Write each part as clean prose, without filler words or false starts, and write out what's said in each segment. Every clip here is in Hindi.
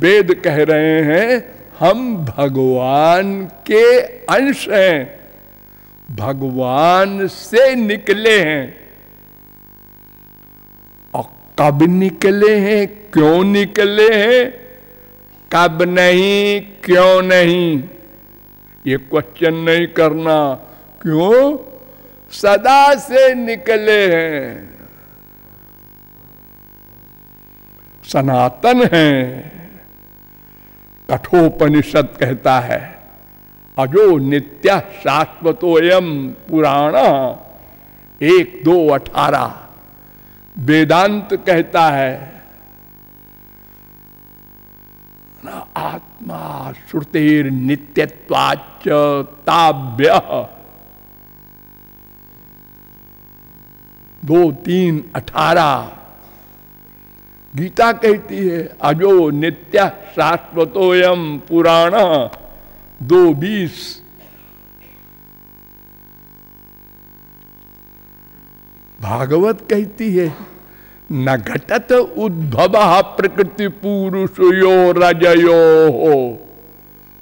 वेद कह रहे हैं हम भगवान के अंश हैं, भगवान से निकले हैं। और कब निकले हैं, क्यों निकले हैं, कब नहीं, क्यों नहीं, ये क्वेश्चन नहीं करना। क्यों? सदा से निकले हैं, सनातन हैं। कठोपनिषद कहता है अजो नित्य शाश्वतोयम पुराण 1-2-18। वेदांत कहता है आत्मा श्रुतेर नित्यत्वाच्च ताभ्यः 2-3-18। गीता कहती है अजो नित्य शाश्वतोयम पुराण 2:20। भागवत कहती है न घटत उद्भव प्रकृति पुरुषयो रजयो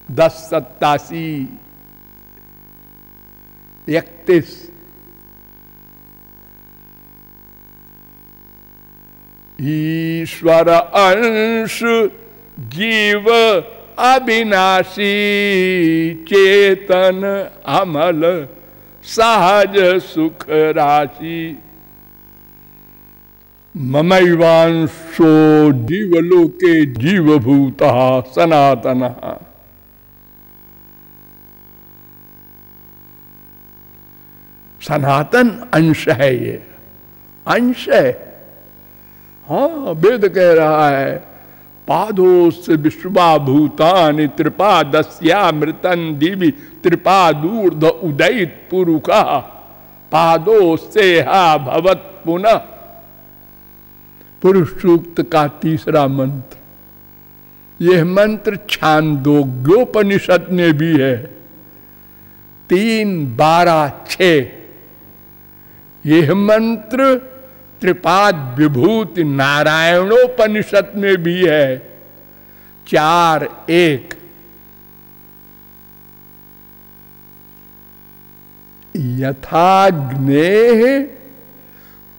10:87 31। ईश्वर अंश जीव अविनाशी चेतन अमल सहज सुख राशि ममैवांशो जीवलोके जीवभूतः सनातनः। सनातन अंश है, ये अंश है। हाँ, वेद कह रहा है पादोस विश्वाभूतानि त्रिपादस्यामृतं दिवि त्रिपादूर्ध उदयित पुरुषा पादोसे हा भवत पुनः। पुरुष सूक्त का तीसरा मंत्र। यह मंत्र छांदोग्योपनिषद में भी है 3:12-6। यह मंत्र त्रिपाद विभूति नारायणोपनिषद में भी है 4:1। यथाग्नेः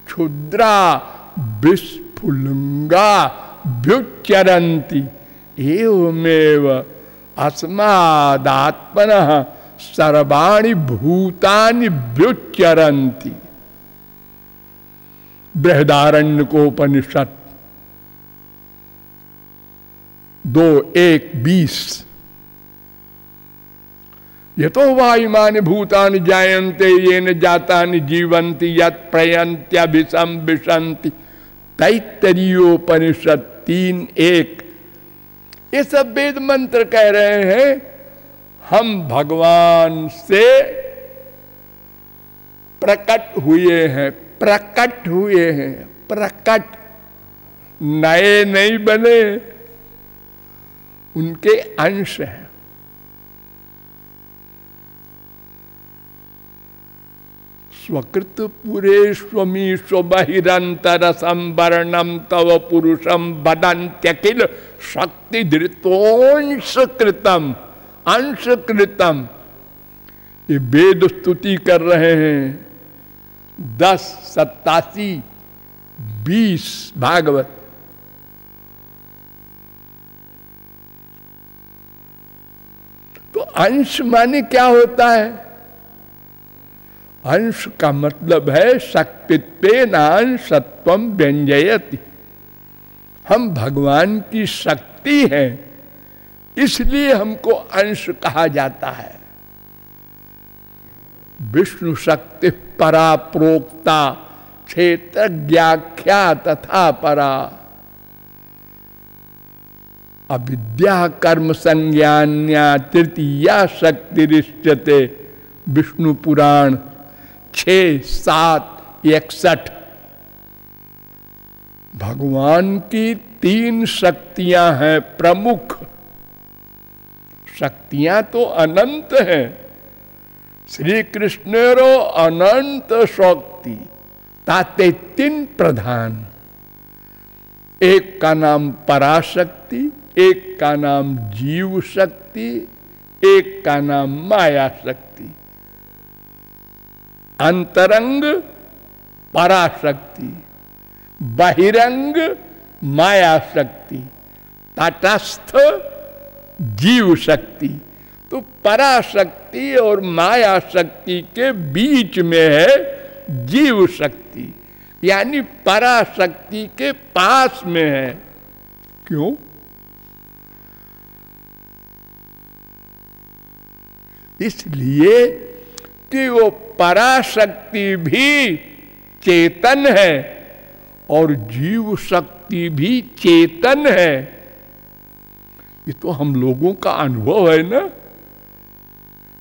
क्षुद्रा विस्फुलिंगा व्युच्चरन्ति एवमेव अस्मादात्मनः सर्वाणि भूतानि व्युच्चरन्ति। बृहदारण्यकोपनिषद 2:1-20। यतो वायुमानि भूतानि जायन्ते येन जातानि जीवन्ति यत् प्रयन्त्यभिसंविशन्ति तैत्तरीयोपनिषद 3:1। ये सब वेद मंत्र कह रहे हैं हम भगवान से प्रकट हुए हैं, प्रकट हुए हैं, प्रकट, नए नहीं बने, उनके अंश हैं। स्वकृत पुरेष्वमी स्वबहिरंतर संवरणम तव पुरुषम वदन्त्यखिल शक्ति धृतोंश कृतम अंश कृतम। ये वेद स्तुति कर रहे हैं 10:87-20 भागवत। तो अंश माने क्या होता है? अंश का मतलब है शक्तित्वेन अंशत्वम व्यंजयति। हम भगवान की शक्ति हैं, इसलिए हमको अंश कहा जाता है। विष्णु शक्ति परा प्रोक्ता क्षेत्र व्याख्या तथा परा। अविद्या कर्म संज्ञान्या तृतीया शक्तिरिष्यते। विष्णु पुराण 6-7-61। भगवान की 3 शक्तियां हैं प्रमुख। शक्तियां तो अनंत हैं। श्री कृष्णेरो अनंत शक्ति ताते 3 प्रधान। एक का नाम पराशक्ति, एक का नाम जीव शक्ति, एक का नाम माया शक्ति। अंतरंग पराशक्ति, बहिरंग माया शक्ति, तटस्थ जीव शक्ति। तो पराशक्ति और माया शक्ति के बीच में है जीव शक्ति, यानी पराशक्ति के पास में है। क्यों? इसलिए कि वो पराशक्ति भी चेतन है और जीव शक्ति भी चेतन है। ये तो हम लोगों का अनुभव है ना।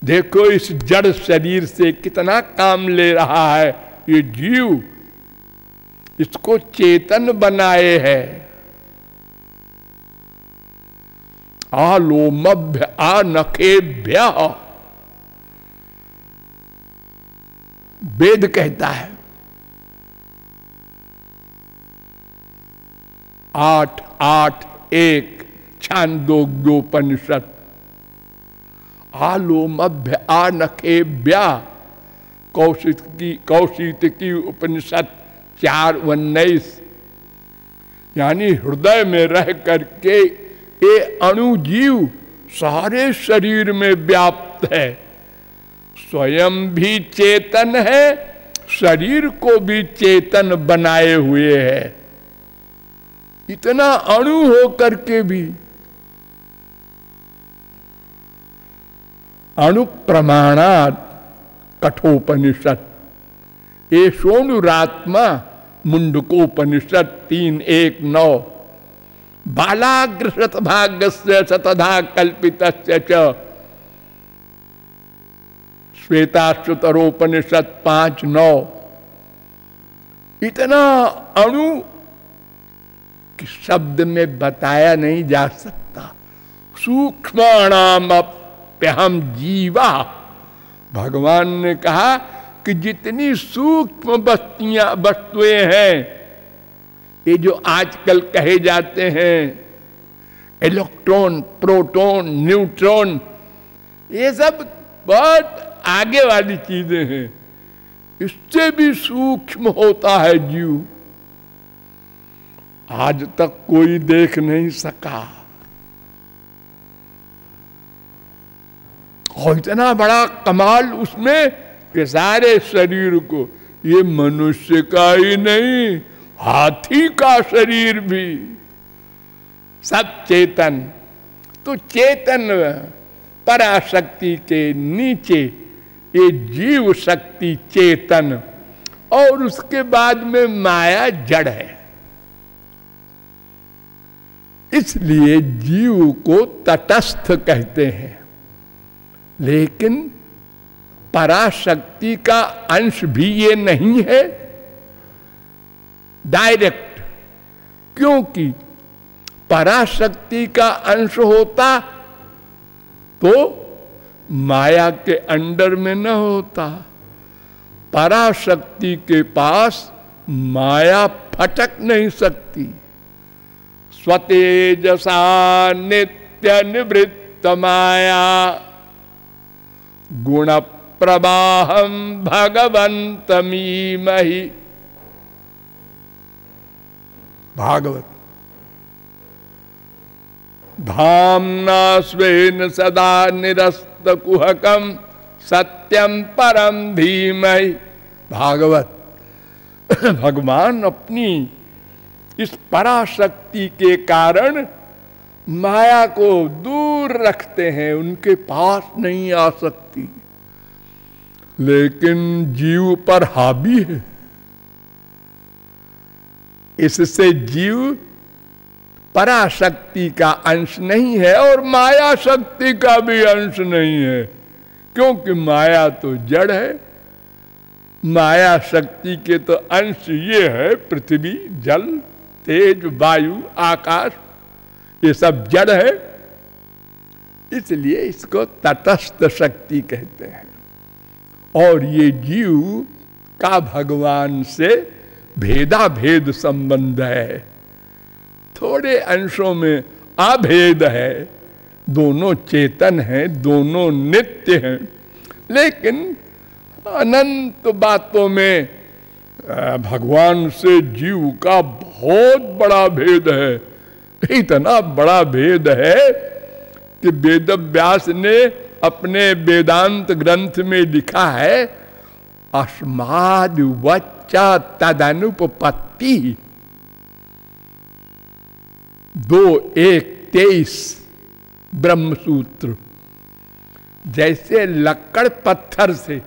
देखो इस जड़ शरीर से कितना काम ले रहा है ये जीव, इसको चेतन बनाए है। आलोमभ्य आनखेभ्य, वेद कहता है। 8:8:1 छांदोग्योपनिषद। आलोमभ्य आनखेभ्य, कौशिकी उपनिषद 4:19। यानी हृदय में रह करके ये अणुजीव सारे शरीर में व्याप्त है। स्वयं भी चेतन है, शरीर को भी चेतन बनाए हुए है। इतना अणु हो करके भी अणु प्रमाणात कठोपनिषद, एषोऽनुरात्मा मुंडकोपनिषद 3:1-9। बालाग्रशत भागस्य शतधा कल्पितस्य च श्वेताश्वतरोपनिषद 5:9। इतना अणु शब्द में बताया नहीं जा सकता। सूक्ष्माणामप्यहं जीवा, भगवान ने कहा कि जितनी सूक्ष्म वस्तुएं हैं, ये जो आजकल कहे जाते हैं इलेक्ट्रॉन, प्रोटॉन, न्यूट्रॉन, ये सब बहुत आगे वाली चीजें हैं। इससे भी सूक्ष्म होता है जीव, आज तक कोई देख नहीं सका। और इतना बड़ा कमाल उसमें कि सारे शरीर को, ये मनुष्य का ही नहीं, हाथी का शरीर भी सब चेतन। तो चेतन पराशक्ति के नीचे ये जीव शक्ति चेतन, और उसके बाद में माया जड़ है। इसलिए जीव को तटस्थ कहते हैं। लेकिन पराशक्ति का अंश भी ये नहीं है डायरेक्ट, क्योंकि पराशक्ति का अंश होता तो माया के अंडर में न होता। पराशक्ति के पास माया फटक नहीं सकती। स्वतेजसा नित्य निवृत्त माया गुण प्रवाहम भगवन्तमीमहि। भागवत। धाम्ना स्वेन सदा निरस्त कुहकम सत्यम परम धीमहि। भागवत। भगवान अपनी इस पराशक्ति के कारण माया को दूर रखते हैं, उनके पास नहीं आ सकती। लेकिन जीव पर हावी है, इससे जीव पराशक्ति का अंश नहीं है और माया शक्ति का भी अंश नहीं है, क्योंकि माया तो जड़ है। माया शक्ति के तो अंश ये है पृथ्वी, जल, तेज, वायु, आकाश, ये सब जड़ है। इसलिए इसको तटस्थ शक्ति कहते हैं। और ये जीव का भगवान से भेदा भेद संबंध है। थोड़े अंशों में अभेद है, दोनों चेतन हैं, दोनों नित्य हैं, लेकिन अनंत बातों में भगवान से जीव का बहुत बड़ा भेद है। इतना बड़ा भेद है कि वेद व्यास ने अपने वेदांत ग्रंथ में लिखा है, अस्माद् वच्चा तदनुपपत्ति 2:1-23 ब्रह्मसूत्र। जैसे लक्कड़ पत्थर से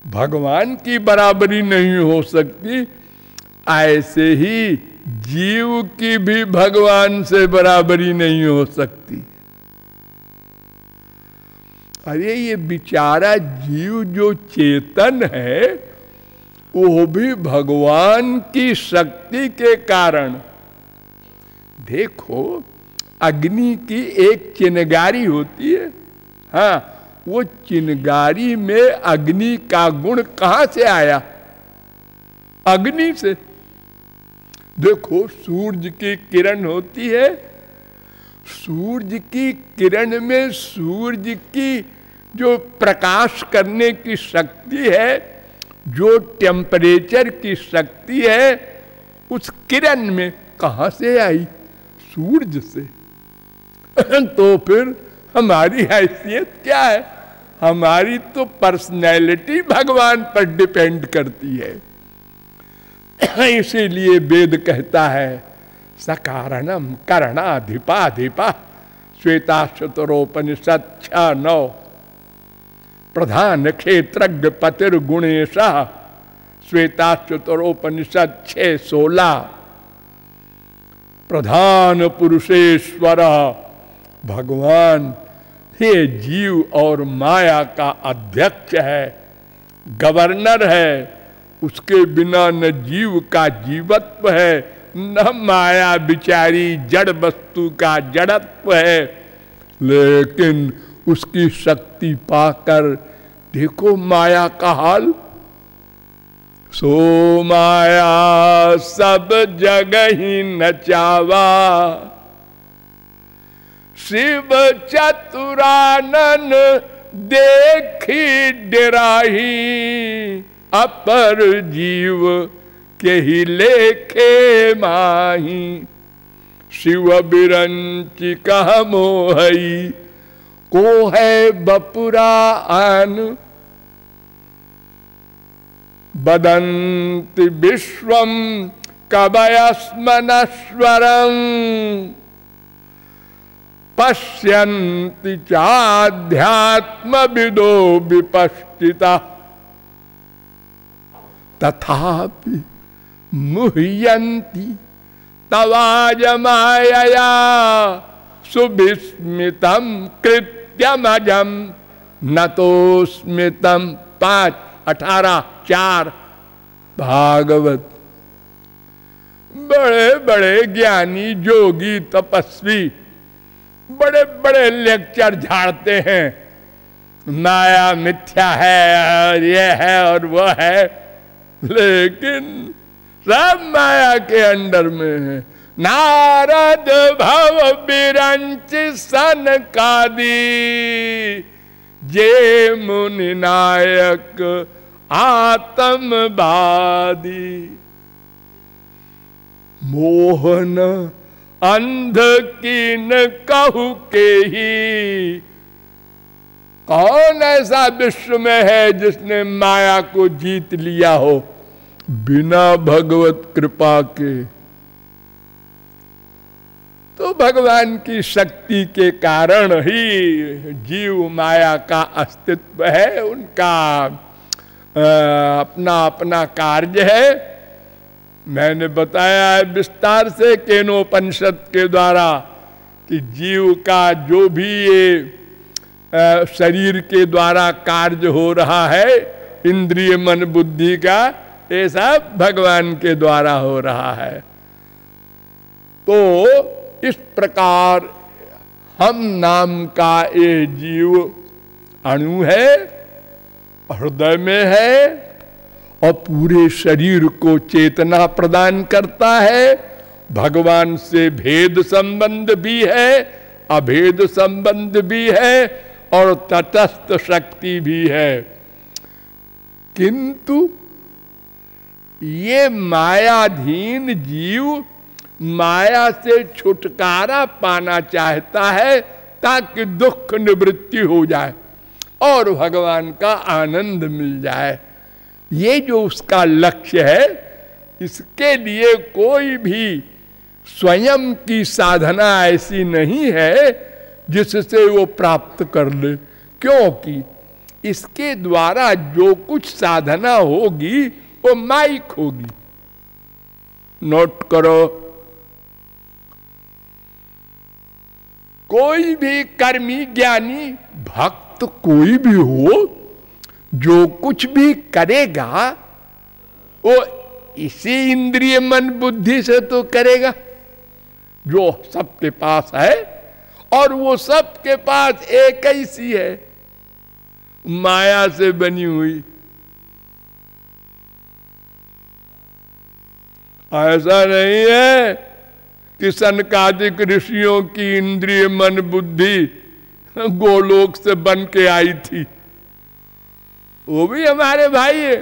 भगवान की बराबरी नहीं हो सकती, ऐसे ही जीव की भी भगवान से बराबरी नहीं हो सकती। अरे ये बेचारा जीव जो चेतन है वो भी भगवान की शक्ति के कारण, देखो अग्नि की एक चिनगारी होती है, हाँ, वो चिनगारी में अग्नि का गुण कहां से आया? अग्नि से। देखो सूरज की किरण होती है, सूरज की किरण में सूरज की जो प्रकाश करने की शक्ति है, जो टेम्परेचर की शक्ति है, उस किरण में कहां से आई? सूरज से। तो फिर हमारी हैसियत क्या है? हमारी तो पर्सनैलिटी भगवान पर डिपेंड करती है। इसीलिए वेद कहता है सकारणम करणाधिपाधिपा श्वेताशतरोपनिषद 6:9 प्रधान क्षेत्रज्ञ पतिर्गुणेश श्वेताशतरोपनिषद 6:16 प्रधान पुरुषेश्वर भगवान हे जीव और माया का अध्यक्ष है, गवर्नर है। उसके बिना न जीव का जीवत्व है, न माया बिचारी जड़ वस्तु का जड़त्व है। लेकिन उसकी शक्ति पाकर देखो माया का हाल। सो माया सब जगह ही नचावा, शिव चतुरानन देखी डराही, अपर जीव के ही लेखे माही, शिव बिरंची कह मोहई को है बपुरा आन, बदंति विश्वम कवयस्मनश्वरम, पश्यन्ति चाध्यात्म विदो विपश्चिता, तथापि मुह्यन्ति तवाज मायया, सुविस्मितम कृत्यमजम नतोस्मितम। 5:18-4 भागवत। बड़े बड़े ज्ञानी जोगी तपस्वी बड़े बड़े लेक्चर झाड़ते हैं, माया मिथ्या है और ये है और वो है, लेकिन सब माया के अंडर में है। नारद भव बिरंच सनकादि, जे मुनि नायक आत्मवादी, मोहन अंध कीन कहु के ही। कौन ऐसा विश्व में है जिसने माया को जीत लिया हो बिना भगवत कृपा के? तो भगवान की शक्ति के कारण ही जीव माया का अस्तित्व है, उनका अपना अपना कार्य है। मैंने बताया है विस्तार से केनोपनिषद के द्वारा कि जीव का जो भी ये शरीर के द्वारा कार्य हो रहा है, इंद्रिय मन बुद्धि का, ये सब भगवान के द्वारा हो रहा है। तो इस प्रकार हम नाम का ये जीव अणु है, हृदय में है और पूरे शरीर को चेतना प्रदान करता है, भगवान से भेद संबंध भी है, अभेद संबंध भी है और तटस्थ शक्ति भी है। किंतु ये मायाधीन जीव माया से छुटकारा पाना चाहता है ताकि दुख निवृत्ति हो जाए और भगवान का आनंद मिल जाए। ये जो उसका लक्ष्य है, इसके लिए कोई भी स्वयं की साधना ऐसी नहीं है जिससे वो प्राप्त कर ले, क्योंकि इसके द्वारा जो कुछ साधना होगी वो माइक होगी। नोट करो, कोई भी कर्मी ज्ञानी भक्त कोई भी हो, जो कुछ भी करेगा वो इसी इंद्रिय मन बुद्धि से तो करेगा जो सबके पास है, और वो सबके पास एक ही सी है, माया से बनी हुई। ऐसा नहीं है कि सनकादिक ऋषियों की इंद्रिय मन बुद्धि गोलोक से बन के आई थी, वो भी हमारे भाई है।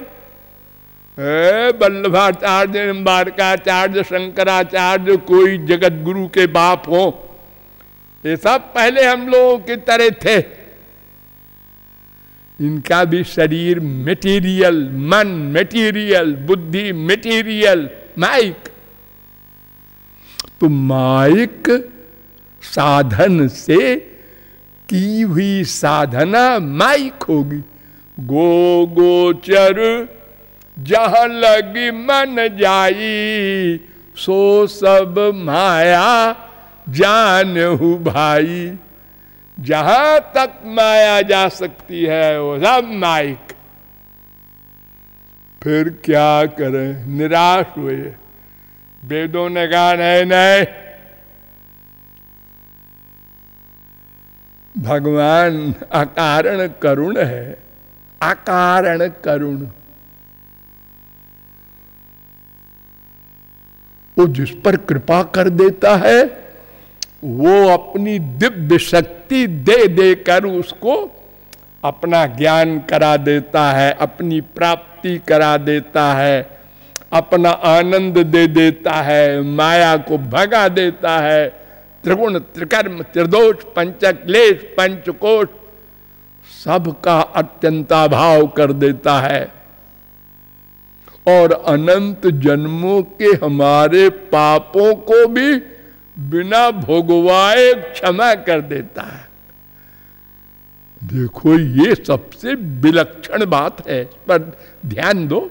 वल्लभाचार्य, निम्बारकाचार्य, शंकराचार्य कोई जगत गुरु के बाप हो, ये सब पहले हम लोगों की तरह थे। इनका भी शरीर मेटीरियल, मन मेटीरियल, बुद्धि मेटीरियल, माइक। तो माइक साधन से की हुई साधना माइक होगी। गो गोचर जहां लगी मन जाई, सो सब माया जानहु भाई। जहां तक माया जा सकती है वो सब माइक। फिर क्या करें, निराश हुए। वेदों ने कहा नहीं नहीं, भगवान अकारण करुण है, अकारण करुण। वो जिस पर कृपा कर देता है वो अपनी दिव्य शक्ति दे देकर उसको अपना ज्ञान करा देता है, अपनी प्राप्ति करा देता है, अपना आनंद दे देता है, माया को भगा देता है। त्रिगुण, त्रिकर्म, त्रिदोष, पंचक्लेश, पंचकोश सबका अत्यंताभाव कर देता है और अनंत जन्मों के हमारे पापों को भी बिना भोगवाए क्षमा कर देता है। देखो ये सबसे विलक्षण बात है, पर ध्यान दो।